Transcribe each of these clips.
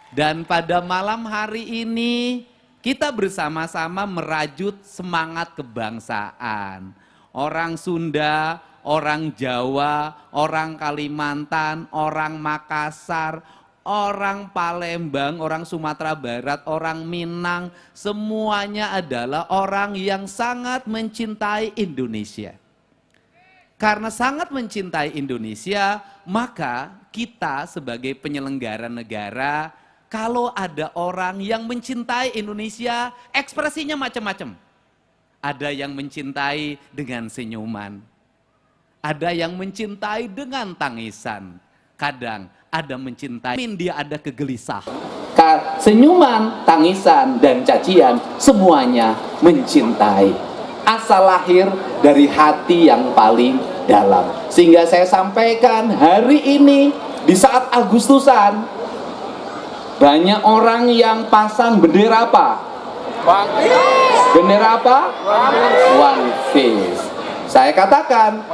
Dan pada malam hari ini kita bersama-sama merajut semangat kebangsaan. Orang Sunda, orang Jawa, orang Kalimantan, orang Makassar, orang Palembang, orang Sumatera Barat, orang Minang, semuanya adalah orang yang sangat mencintai Indonesia. Karena sangat mencintai Indonesia, maka kita sebagai penyelenggara negara, kalau ada orang yang mencintai Indonesia, ekspresinya macam-macam. Ada yang mencintai dengan senyuman, ada yang mencintai dengan tangisan, kadang ada mencintai, dia ada kegelisahan. Senyuman, tangisan, dan cacian semuanya mencintai. Asal lahir dari hati yang paling dalam. Sehingga saya sampaikan hari ini di saat Agustusan, banyak orang yang pasang bendera apa? Bendera apa? One Piece. Saya katakan,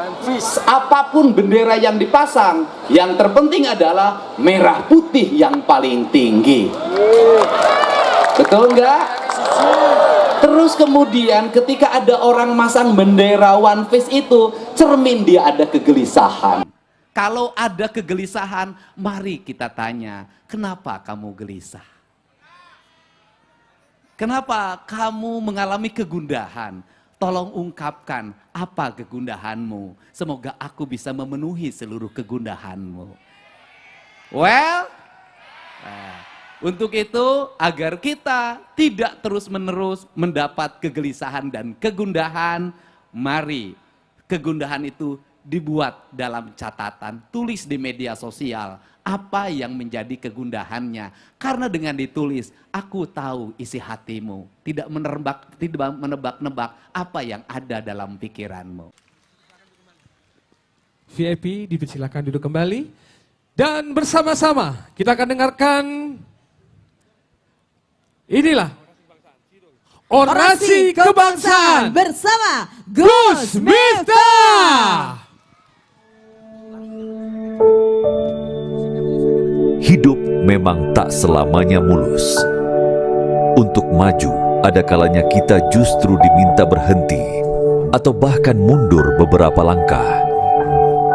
apapun bendera yang dipasang, yang terpenting adalah merah putih yang paling tinggi. Betul nggak? Terus kemudian ketika ada orang masang bendera One Piece itu, cermin dia ada kegelisahan. Kalau ada kegelisahan, mari kita tanya, kenapa kamu gelisah? Kenapa kamu mengalami kegundahan? Tolong ungkapkan apa kegundahanmu. Semoga aku bisa memenuhi seluruh kegundahanmu. Well, untuk itu agar kita tidak terus-menerus mendapat kegelisahan dan kegundahan, mari kegundahan itu dibuat dalam catatan, tulis di media sosial apa yang menjadi kegundahannya. Karena dengan ditulis, aku tahu isi hatimu, tidak menebak-nebak apa yang ada dalam pikiranmu. VIP dipersilakan duduk kembali dan bersama-sama kita akan dengarkan inilah Orasi Kebangsaan bersama Gus Miftah. Hidup memang tak selamanya mulus. Untuk maju, ada kalanya kita justru diminta berhenti atau bahkan mundur beberapa langkah.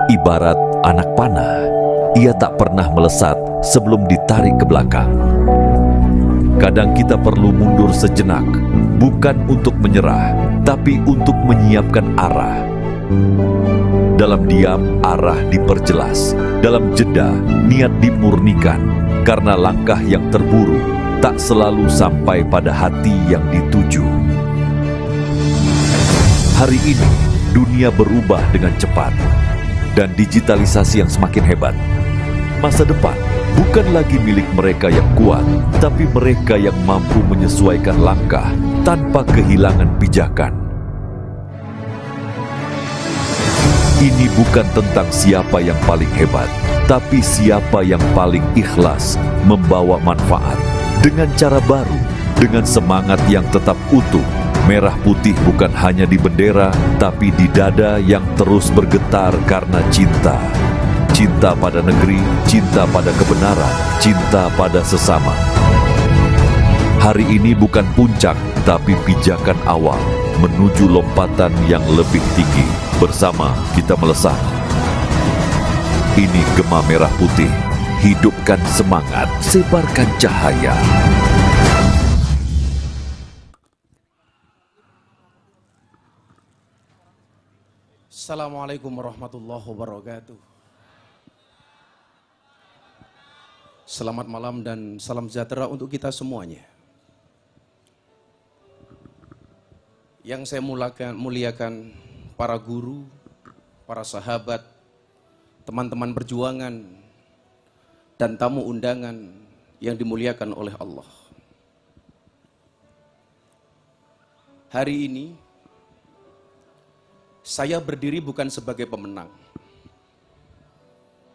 Ibarat anak panah, ia tak pernah melesat sebelum ditarik ke belakang. Kadang kita perlu mundur sejenak, bukan untuk menyerah, tapi untuk menyiapkan arah. Dalam diam, arah diperjelas. Dalam jeda, niat dimurnikan. Karena langkah yang terburu tak selalu sampai pada hati yang dituju. Hari ini, dunia berubah dengan cepat. Dan digitalisasi yang semakin hebat. Masa depan bukan lagi milik mereka yang kuat, tapi mereka yang mampu menyesuaikan langkah tanpa kehilangan pijakan. Ini bukan tentang siapa yang paling hebat, tapi siapa yang paling ikhlas membawa manfaat dengan cara baru, dengan semangat yang tetap utuh. Merah putih bukan hanya di bendera, tapi di dada yang terus bergetar karena cinta. Cinta pada negeri, cinta pada kebenaran, cinta pada sesama. Hari ini bukan puncak, tapi pijakan awal menuju lompatan yang lebih tinggi. Bersama kita melesat. Ini Gema Merah Putih. Hidupkan semangat, sebarkan cahaya. Assalamualaikum warahmatullahi wabarakatuh. Selamat malam dan salam sejahtera untuk kita semuanya. Yang saya muliakan para guru, para sahabat, teman-teman perjuangan, dan tamu undangan yang dimuliakan oleh Allah. Hari ini, saya berdiri bukan sebagai pemenang,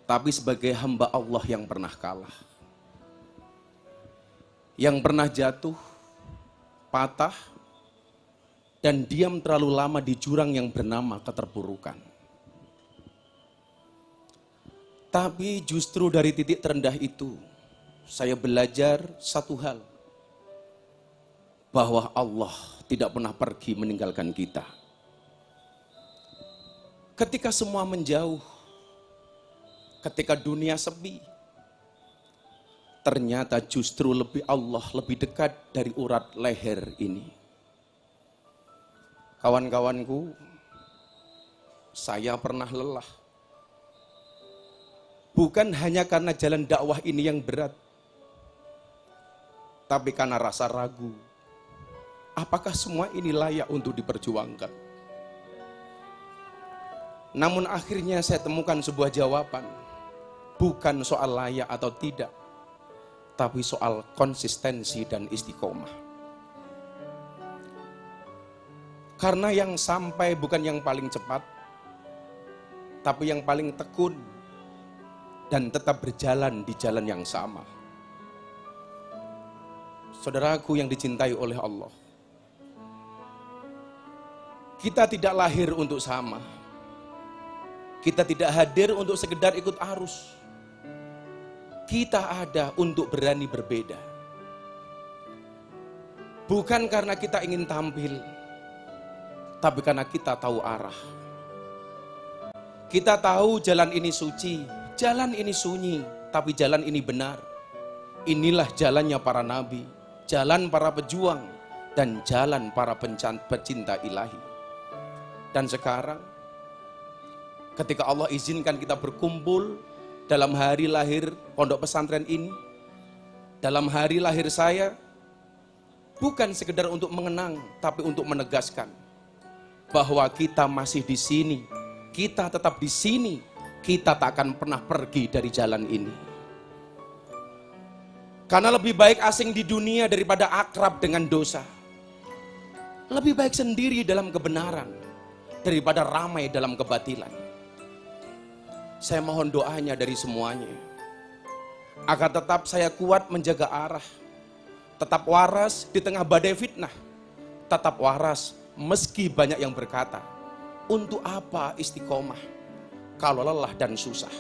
tapi sebagai hamba Allah yang pernah kalah. Yang pernah jatuh, patah, dan diam terlalu lama di jurang yang bernama keterpurukan. Tapi justru dari titik terendah itu, saya belajar satu hal, bahwa Allah tidak pernah pergi meninggalkan kita. Ketika semua menjauh, ketika dunia sepi, ternyata justru Allah lebih dekat dari urat leher ini. Kawan-kawanku, saya pernah lelah. Bukan hanya karena jalan dakwah ini yang berat, tapi karena rasa ragu. Apakah semua ini layak untuk diperjuangkan? Namun akhirnya saya temukan sebuah jawaban. Bukan soal layak atau tidak, tapi soal konsistensi dan istiqomah. Karena yang sampai bukan yang paling cepat, tapi yang paling tekun dan tetap berjalan di jalan yang sama. Saudaraku yang dicintai oleh Allah, kita tidak lahir untuk sama. Kita tidak hadir untuk sekedar ikut arus. Kita ada untuk berani berbeda. Bukan karena kita ingin tampil, tapi karena kita tahu arah. Kita tahu jalan ini suci, jalan ini sunyi, tapi jalan ini benar. Inilah jalannya para nabi, jalan para pejuang, dan jalan para pecinta ilahi. Dan sekarang, ketika Allah izinkan kita berkumpul dalam hari lahir pondok pesantren ini, dalam hari lahir saya, bukan sekedar untuk mengenang, tapi untuk menegaskan bahwa kita masih di sini, kita tetap di sini, kita tak akan pernah pergi dari jalan ini. Karena lebih baik asing di dunia daripada akrab dengan dosa. Lebih baik sendiri dalam kebenaran daripada ramai dalam kebatilan. Saya mohon doanya dari semuanya, agar tetap saya kuat menjaga arah, tetap waras di tengah badai fitnah, tetap waras meski banyak yang berkata, untuk apa istiqomah kalau lelah dan susah?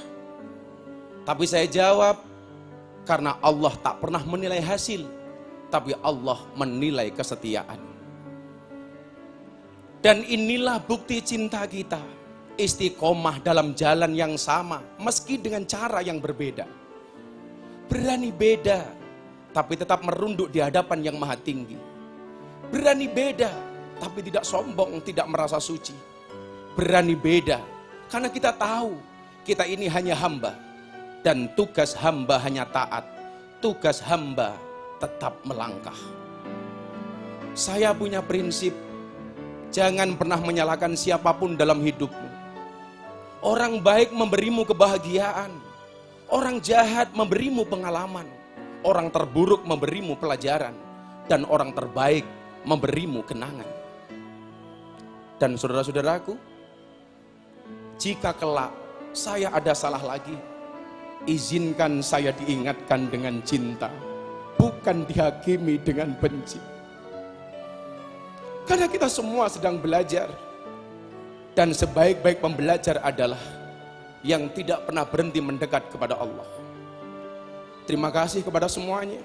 Tapi saya jawab, karena Allah tak pernah menilai hasil, tapi Allah menilai kesetiaan. Dan inilah bukti cinta kita, istiqomah dalam jalan yang sama, meski dengan cara yang berbeda. Berani beda, tapi tetap merunduk di hadapan yang maha tinggi. Berani beda, tapi tidak sombong, tidak merasa suci. Berani beda, karena kita tahu kita ini hanya hamba. Dan tugas hamba hanya taat, tugas hamba tetap melangkah. Saya punya prinsip, jangan pernah menyalahkan siapapun dalam hidupmu. Orang baik memberimu kebahagiaan, orang jahat memberimu pengalaman, orang terburuk memberimu pelajaran, dan orang terbaik memberimu kenangan. Dan saudara-saudaraku, jika kelak saya ada salah lagi, izinkan saya diingatkan dengan cinta, bukan dihakimi dengan benci. Karena kita semua sedang belajar, dan sebaik-baik pembelajar adalah yang tidak pernah berhenti mendekat kepada Allah. Terima kasih kepada semuanya.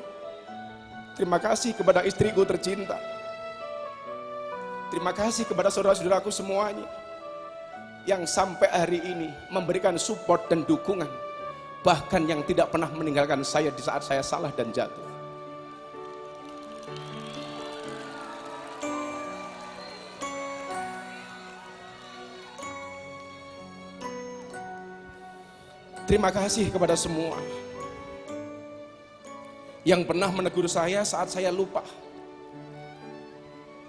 Terima kasih kepada istriku tercinta. Terima kasih kepada saudara-saudaraku semuanya yang sampai hari ini memberikan support dan dukungan, bahkan yang tidak pernah meninggalkan saya di saat saya salah dan jatuh. Terima kasih kepada semua yang pernah menegur saya saat saya lupa.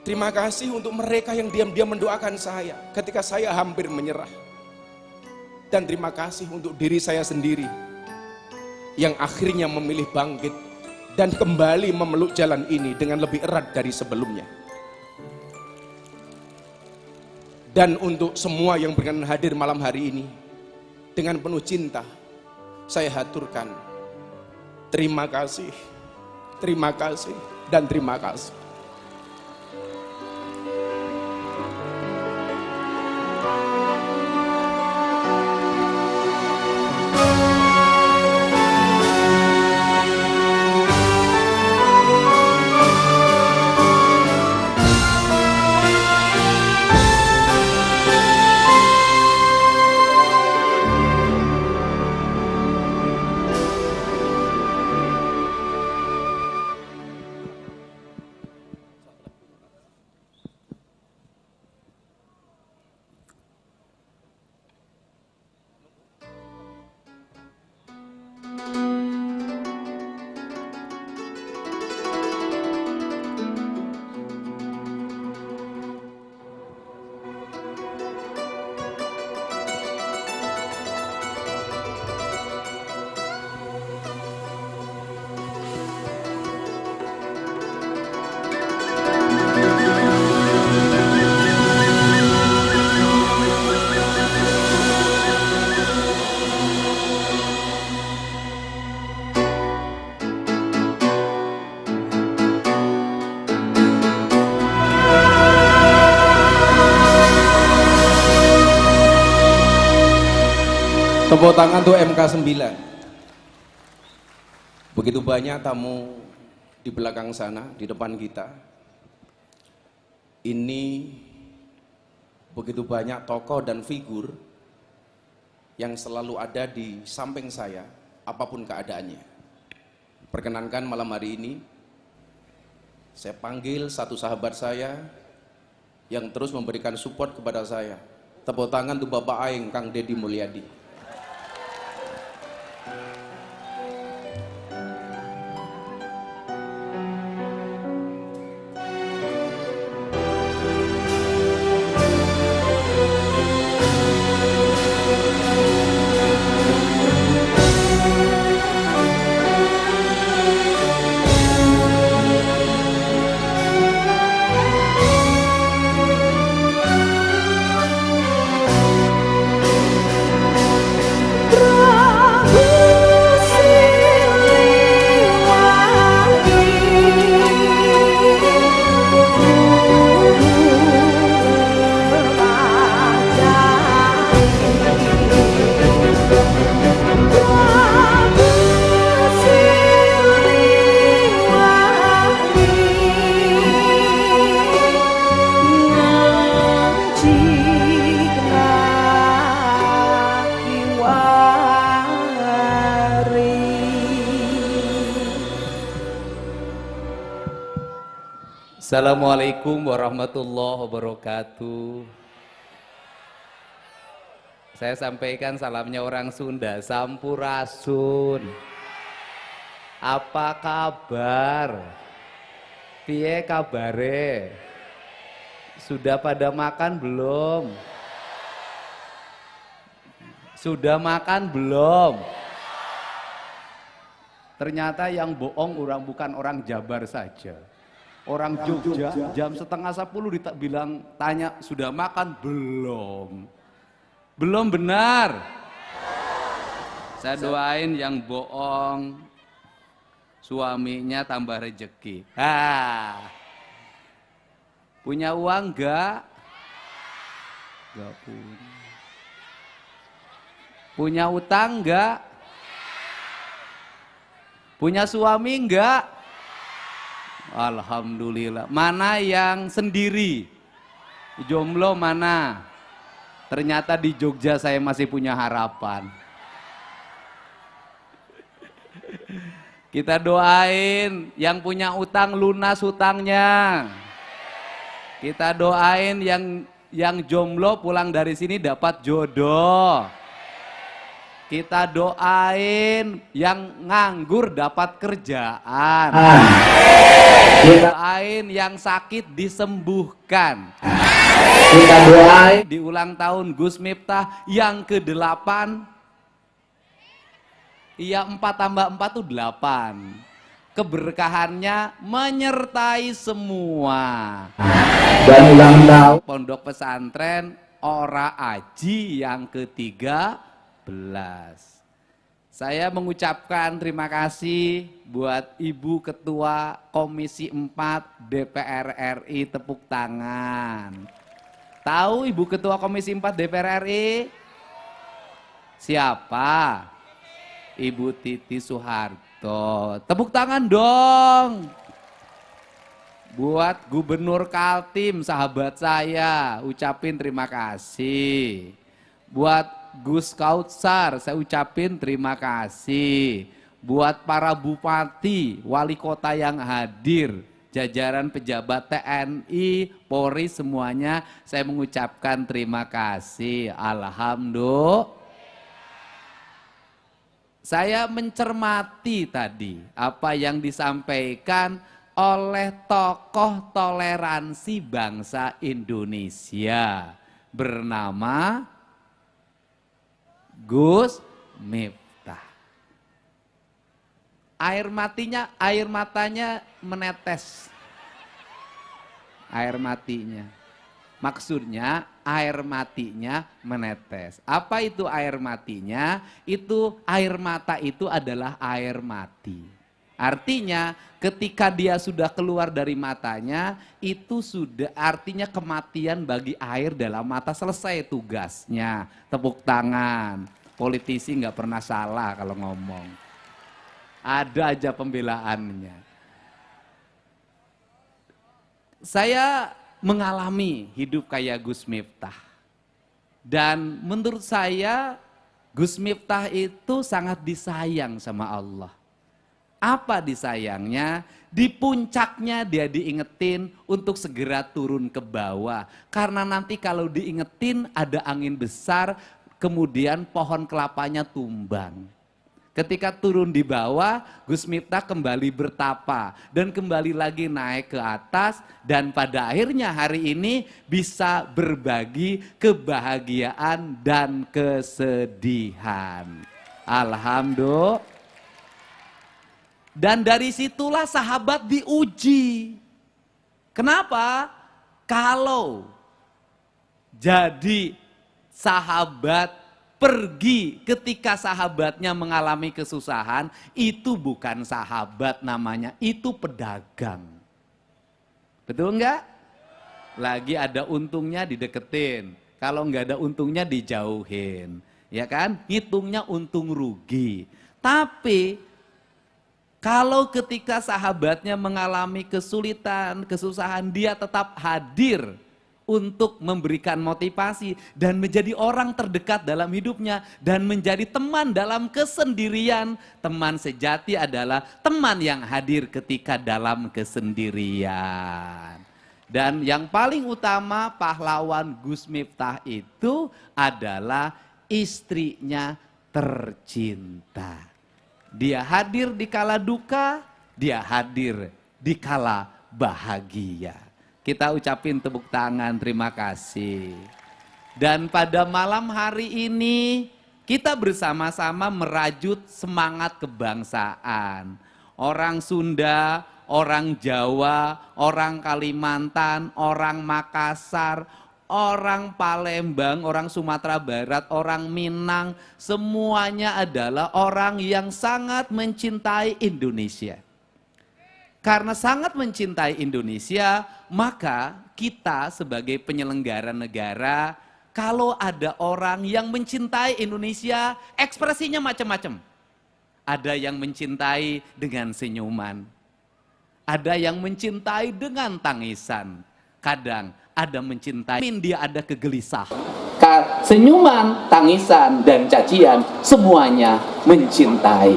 Terima kasih untuk mereka yang diam-diam mendoakan saya ketika saya hampir menyerah. Dan terima kasih untuk diri saya sendiri yang akhirnya memilih bangkit dan kembali memeluk jalan ini dengan lebih erat dari sebelumnya. Dan untuk semua yang berkenan hadir malam hari ini, dengan penuh cinta saya haturkan terima kasih, dan terima kasih. Tepuk tangan untuk MK9. Begitu banyak tamu di belakang sana, di depan kita. Ini begitu banyak tokoh dan figur yang selalu ada di samping saya, apapun keadaannya. Perkenankan malam hari ini, saya panggil satu sahabat saya yang terus memberikan support kepada saya. Tepuk tangan untuk Bapak Aing, Kang Deddy Mulyadi. Assalamualaikum warahmatullahi wabarakatuh. Saya sampaikan salamnya orang Sunda, Sampurasun. Apa kabar? Piye kabare? Sudah pada makan belum? Sudah makan belum? Ternyata yang bohong bukan orang Jabar saja. Orang Jogja jam 9:30 bilang tanya sudah makan belum? Belum benar. Saya doain yang bohong suaminya tambah rezeki. Punya uang enggak? Enggak punya. Punya utang enggak? Punya suami enggak? Alhamdulillah. Mana yang sendiri? Jomblo mana? Ternyata di Jogja saya masih punya harapan. Kita doain yang punya utang lunas hutangnya. Kita doain yang jomblo pulang dari sini dapat jodoh. Kita doain yang nganggur dapat kerjaan. Kita doain yang sakit disembuhkan. Kita doain di ulang tahun Gus Miftah yang ke-8. Iya, 4 tambah 4 itu 8. Keberkahannya menyertai semua. Dan ulang tahun Pondok Pesantren Ora Aji yang ke-13. Saya mengucapkan terima kasih buat Ibu Ketua Komisi 4 DPR RI, tepuk tangan. Tahu Ibu Ketua Komisi 4 DPR RI? Siapa? Ibu Titi Soeharto. Tepuk tangan dong. Buat Gubernur Kaltim, sahabat saya, ucapin terima kasih. Buat Gus Kautsar, saya ucapin terima kasih. Buat para bupati, wali kota yang hadir, jajaran pejabat TNI, Polri semuanya, saya mengucapkan terima kasih. Alhamdulillah. Saya mencermati tadi apa yang disampaikan oleh tokoh toleransi bangsa Indonesia bernama Gus Miftah. Air matanya menetes. Air matinya. Maksudnya air matinya menetes. Apa itu air matinya? Itu air mata itu adalah air mati. Artinya ketika dia sudah keluar dari matanya, itu sudah artinya kematian bagi air dalam mata, selesai tugasnya. Tepuk tangan. Politisi nggak pernah salah kalau ngomong. Ada aja pembelaannya. Saya mengalami hidup kayak Gus Miftah. Dan menurut saya Gus Miftah itu sangat disayang sama Allah. Apa disayangnya? Di puncaknya dia diingetin untuk segera turun ke bawah. Karena nanti kalau diingetin ada angin besar, kemudian pohon kelapanya tumbang. Ketika turun di bawah, Gus Miftah kembali bertapa dan kembali lagi naik ke atas, dan pada akhirnya hari ini bisa berbagi kebahagiaan dan kesedihan. Alhamdulillah. Dan dari situlah sahabat diuji. Kenapa? Kalau jadi sahabat pergi ketika sahabatnya mengalami kesusahan, itu bukan sahabat namanya, itu pedagang. Betul enggak? Lagi ada untungnya dideketin, kalau enggak ada untungnya dijauhin. Ya kan? Hitungnya untung rugi. Tapi kalau ketika sahabatnya mengalami kesulitan, kesusahan, dia tetap hadir untuk memberikan motivasi dan menjadi orang terdekat dalam hidupnya dan menjadi teman dalam kesendirian. Teman sejati adalah teman yang hadir ketika dalam kesendirian. Dan yang paling utama pahlawan Gus Miftah itu adalah istrinya tercinta. Dia hadir di kala duka, dia hadir di kala bahagia. Kita ucapin tepuk tangan, terima kasih. Dan pada malam hari ini kita bersama-sama merajut semangat kebangsaan. Orang Sunda, orang Jawa, orang Kalimantan, orang Makassar, orang Palembang, orang Sumatera Barat, orang Minang, semuanya adalah orang yang sangat mencintai Indonesia. Karena sangat mencintai Indonesia, maka kita sebagai penyelenggara negara, kalau ada orang yang mencintai Indonesia, ekspresinya macam-macam. Ada yang mencintai dengan senyuman, ada yang mencintai dengan tangisan, kadang ada mencintai, dia ada kegelisahan. Senyuman, tangisan, dan cacian semuanya mencintai.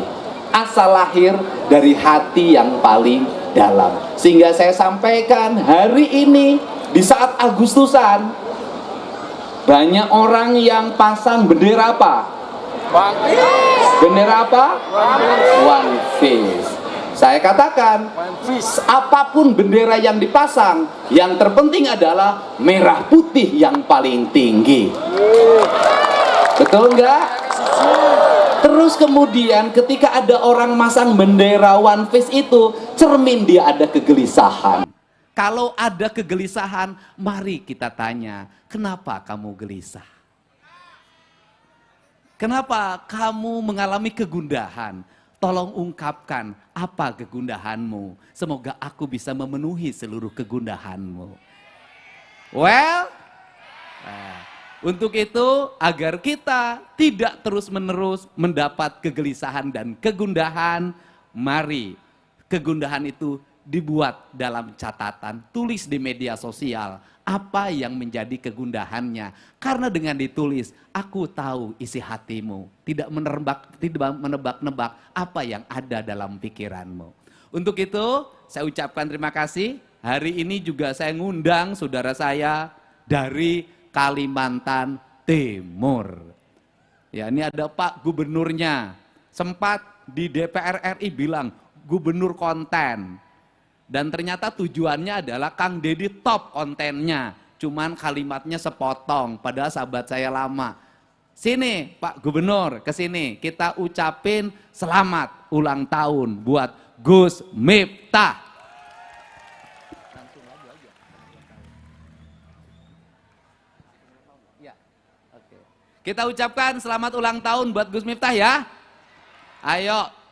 Asal lahir dari hati yang paling dalam. Sehingga saya sampaikan hari ini di saat Agustusan, banyak orang yang pasang bendera apa? One Piece. Bendera apa? One Piece. Saya katakan, apapun bendera yang dipasang, yang terpenting adalah merah putih yang paling tinggi. Betul enggak? Terus kemudian ketika ada orang masang bendera One Piece itu, cermin dia ada kegelisahan. Kalau ada kegelisahan, mari kita tanya, kenapa kamu gelisah? Kenapa kamu mengalami kegundahan? Tolong ungkapkan apa kegundahanmu. Semoga aku bisa memenuhi seluruh kegundahanmu. Well, untuk itu agar kita tidak terus-menerus mendapat kegelisahan dan kegundahan, mari kegundahan itu dibuat dalam catatan, tulis di media sosial apa yang menjadi kegundahannya. Karena dengan ditulis, aku tahu isi hatimu, tidak menebak-nebak apa yang ada dalam pikiranmu. Untuk itu, saya ucapkan terima kasih. Hari ini juga saya ngundang saudara saya dari Kalimantan Timur. Ya, ini ada Pak Gubernurnya. Sempat di DPR RI bilang, gubernur konten. Dan ternyata tujuannya adalah Kang Deddy top kontennya. Cuman kalimatnya sepotong, padahal sahabat saya lama. Sini Pak Gubernur, ke sini. Kita ucapin selamat ulang tahun buat Gus Miftah. Kita ucapkan selamat ulang tahun buat Gus Miftah ya. Ayo.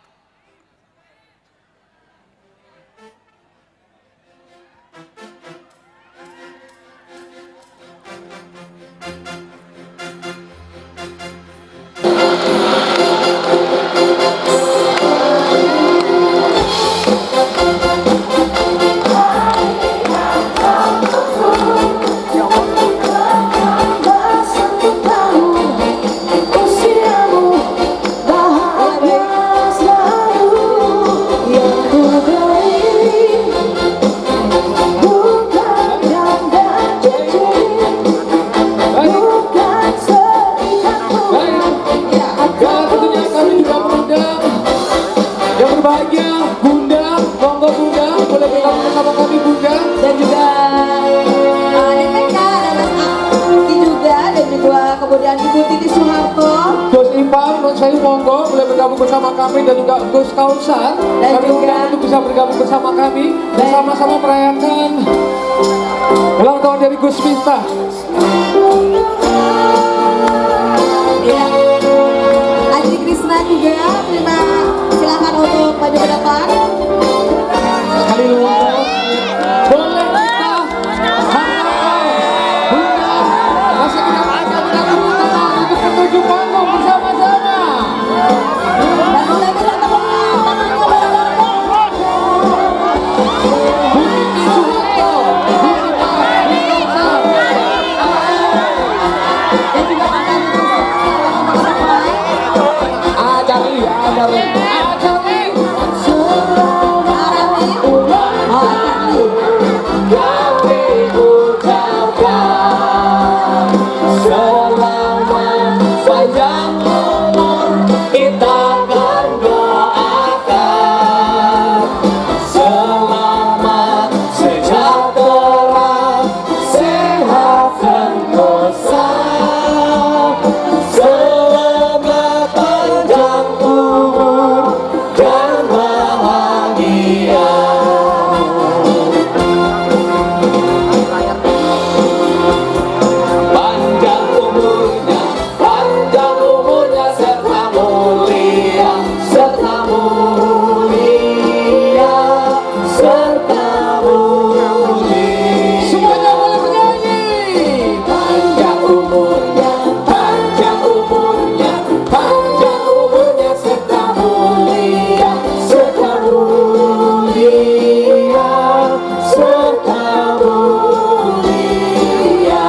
monggo boleh bergabung bersama kami dan juga Gus Kausar. Dan Kami juga- undang untuk bisa bergabung bersama kami bersama-sama merayakan ulang tahun dari Gus Miftah. Ya. Aji Krisna juga, silakan untuk maju ke depan. Sekali lagi boleh kita harapkan Bunda masa kita akan melakukan tangan untuk menuju panggung bersama-sama. Dan boleh kita temukan tangannya bareng-bareng. Bukti Soeharto, Bukti Kausar. Dan juga akan Ajari, ajari, ajari. Arami. Oh, Arami. Kami ucapkan selamat panjang umur, kita akan doakan selamat sejahtera, sehat sentosa, selamat panjang umur dan bahagia. Panjang umurnya serta mulia, serta mulia, serta mulia. Semuanya boleh bernyanyi. Panjang umurnya, panjang umurnya, panjang umurnya serta mulia, serta mulia, serta mulia.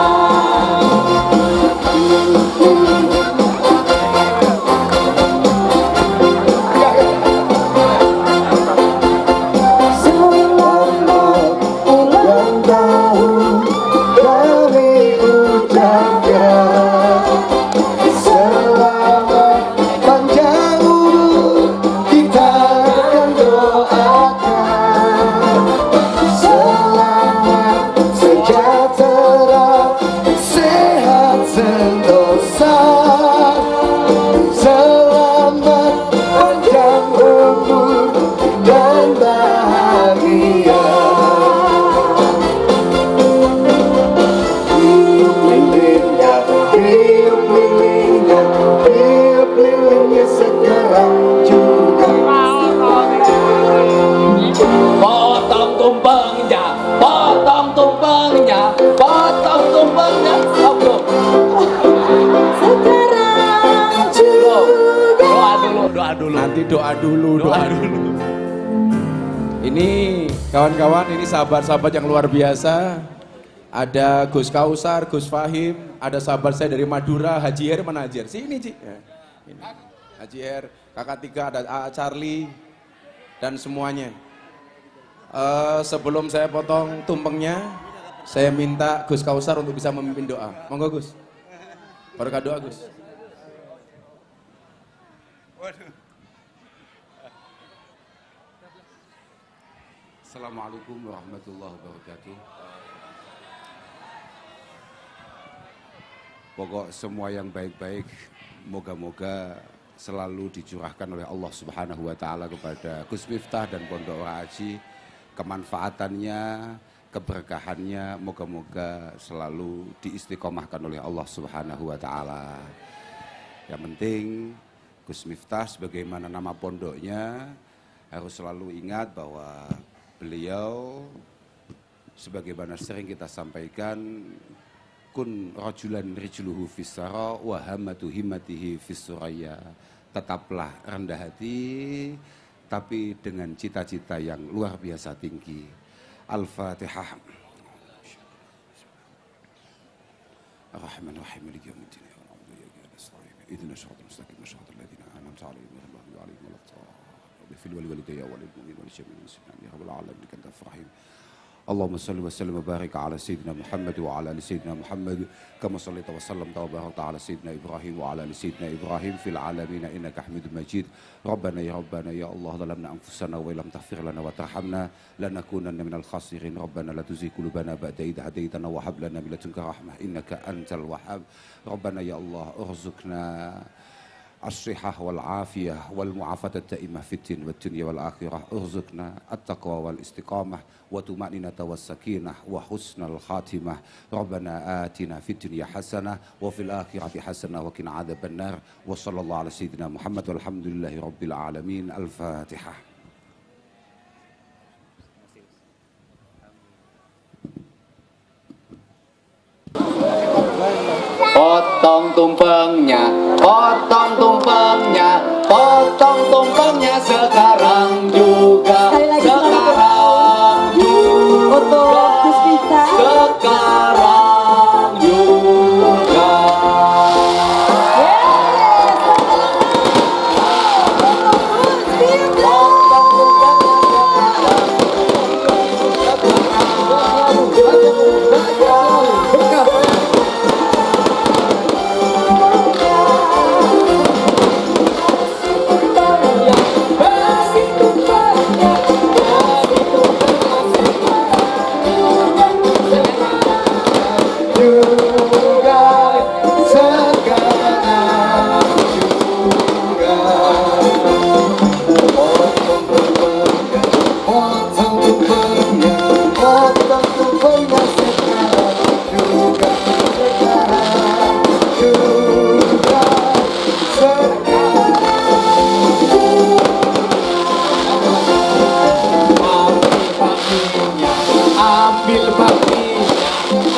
Selamat ulang tahun kami ucapkan, selamat panjang umur kita akan doakan, selamat sejahtera, sehat sentosa, selamat panjang umur dan bahagia. Tiup lilinnya, tiup lilinnya, tiup lilinnya sekarang juga. Potong tumpengnya, potong tumpengnya, potong tumpengnya. Sekarang juga. Doa dulu. Nanti doa dulu. Ini kawan-kawan, ini sahabat-sahabat yang luar biasa. Ada Gus Kausar, Gus Fahim, ada sahabat saya dari Madura, Haji Her mana Haji Her? Sini Ci. Ya, ini. Haji Her, kakak tiga, ada A Charlie, dan semuanya. Sebelum saya potong tumpengnya, saya minta Gus Kausar untuk bisa memimpin doa. Monggo Gus. Berkah doa Gus. Assalamualaikum warahmatullahi wabarakatuh. Pokok semua yang baik-baik, moga-moga selalu dicurahkan oleh Allah Subhanahu wa Ta'ala kepada Gus Miftah dan Pondok Rahaji. Kemanfaatannya, keberkahannya, moga-moga selalu diistiqomahkan oleh Allah Subhanahu wa Ta'ala. Yang penting, Gus Miftah sebagaimana nama pondoknya harus selalu ingat bahwa beliau sebagaimana sering kita sampaikan, kun rajulan rijluhu fissara wa hammatu himmatihi fissuraya. Tetaplah rendah hati tapi dengan cita-cita yang luar biasa tinggi. Al-Fatihah. Ar-Rahman Ar-Rahim Maliki Yaumiddin. Ihdinas siratal mustaqim siratal ladzina an'amta 'alaihim ghairil maghdubi 'alaihim waladdallin. Fil walidayya wal mu'minin wal jami'il muslimin ya rabbal alamin innaka antal rahim. Allahumma salli wa sallim wa barik ala sayyidina Muhammad wa ala ali sayyidina Muhammad kama sallaita wa sallamta wa barakta ala sayyidina Ibrahim wa ala ali sayyidina Ibrahim fil alamin innaka Hamidum Majid. Rabbana ya Allah zalamna anfusana wa illam taghfir lana wa tarhamna lanakunanna minal khasirin. Rabbana la tuzigh qulubana ba'da idh hadaytana wa hab lana min ladunka rahmah innaka antal wahhab. Rabbana ya Allah urzuqna الصحة والعافية والمعافاة الدائمة في الدين والدنيا والآخرة. ارزقنا التقوى والاستقامة وطمأنينة والسكينة وحسن الخاتمة. ربنا آتنا في الدنيا حسنة وفي الآخرة حسنة وقنا عذاب النار. وصلى الله على سيدنا محمد والحمد لله رب العالمين. الفاتحة. Potong tumpengnya, potong tumpengnya, potong tumpengnya sekarang juga, Sekali lagi, sekarang juga, Untuk Gus Miftah. sekarang juga.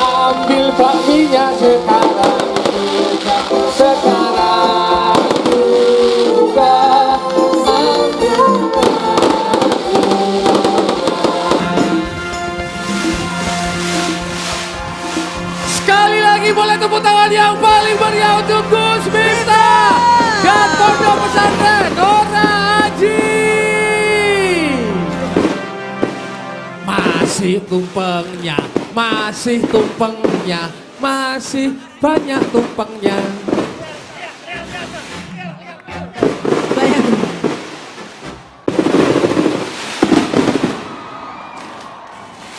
Ambil bakminya sekarang juga, sekarang juga. Sekali lagi boleh tepuk tangan yang paling meriah untuk Gus Miftah dan Pondok Pesantren Nora Haji. Masih tumpengnya, masih tumpengnya, masih banyak tumpengnya.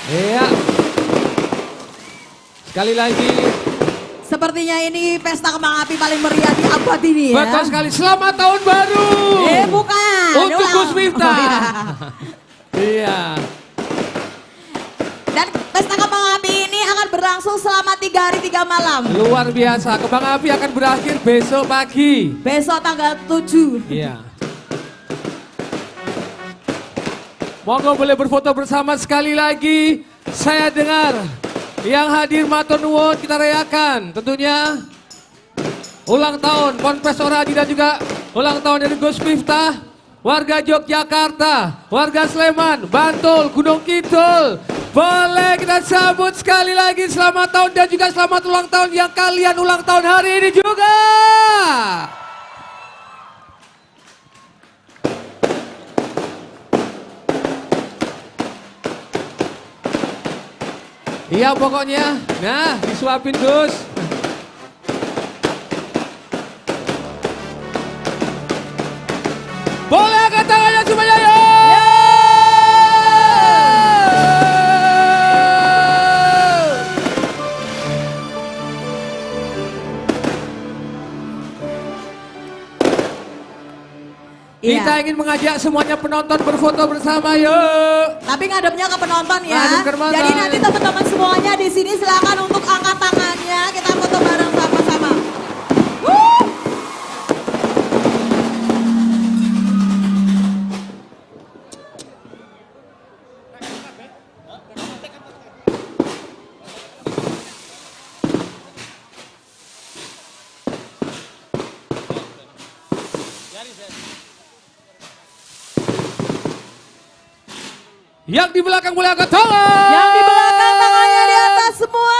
Iya. Sekali lagi. Sepertinya ini pesta kembang api paling meriah di abad ini ya. Betul sekali. Selamat tahun baru. Bukan. Untuk Ulang. Gus Miftah. Oh, iya. Iya. Dan pesta kembang api ini akan berlangsung selama 3 hari 3 malam. Luar biasa. Kembang api akan berakhir besok pagi. Besok tanggal 7. Iya. Monggo boleh berfoto bersama sekali lagi. Saya dengar yang hadir matur nuwun kita rayakan. Tentunya ulang tahun Ponpes Nora Haji dan juga ulang tahun dari Gus Miftah. Warga Yogyakarta, warga Sleman, Bantul, Gunung Kidul. Boleh kita sambut sekali lagi selamat tahun dan juga selamat ulang tahun yang kalian ulang tahun hari ini juga. Iya pokoknya, nah disuapin Gus. Boleh angkat tangannya semuanya yuk. Kita ingin mengajak semuanya penonton berfoto bersama yuk. Tapi ngadepnya ke penonton ya. Ngadep ke penonton. Jadi nanti teman-teman semuanya di sini silakan untuk angkat tangannya. Kita foto bareng sama-sama. Yang di belakang boleh angkat tangan. Yang di belakang tangannya di atas semua.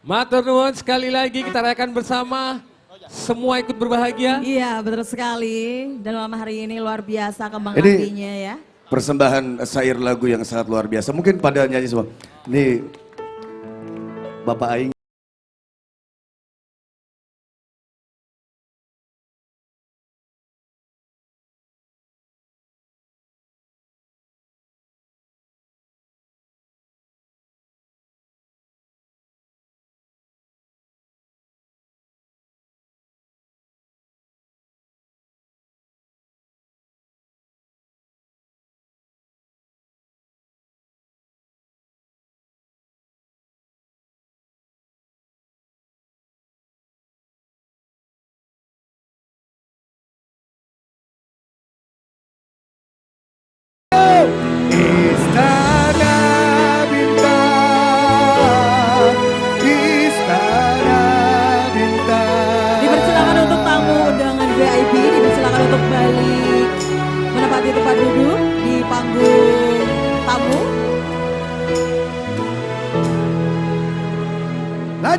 Matur nuwun sekali lagi kita rayakan bersama. Semua ikut berbahagia. Iya betul sekali. Dan malam hari ini luar biasa kembang Ini apinya ya. persembahan syair lagu yang sangat luar biasa. Mungkin pada nyanyi semua. Ini Bapak Aing.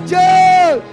maju.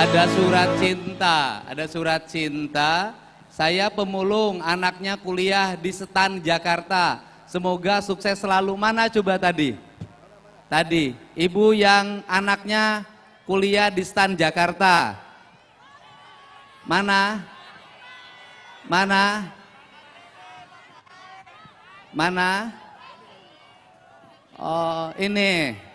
Ada surat cinta, ada surat cinta. Saya pemulung, anaknya kuliah di STAN Jakarta. Semoga sukses selalu. Mana coba tadi? Tadi, ibu yang anaknya kuliah di STAN Jakarta. Mana? Mana? Mana? Oh, ini.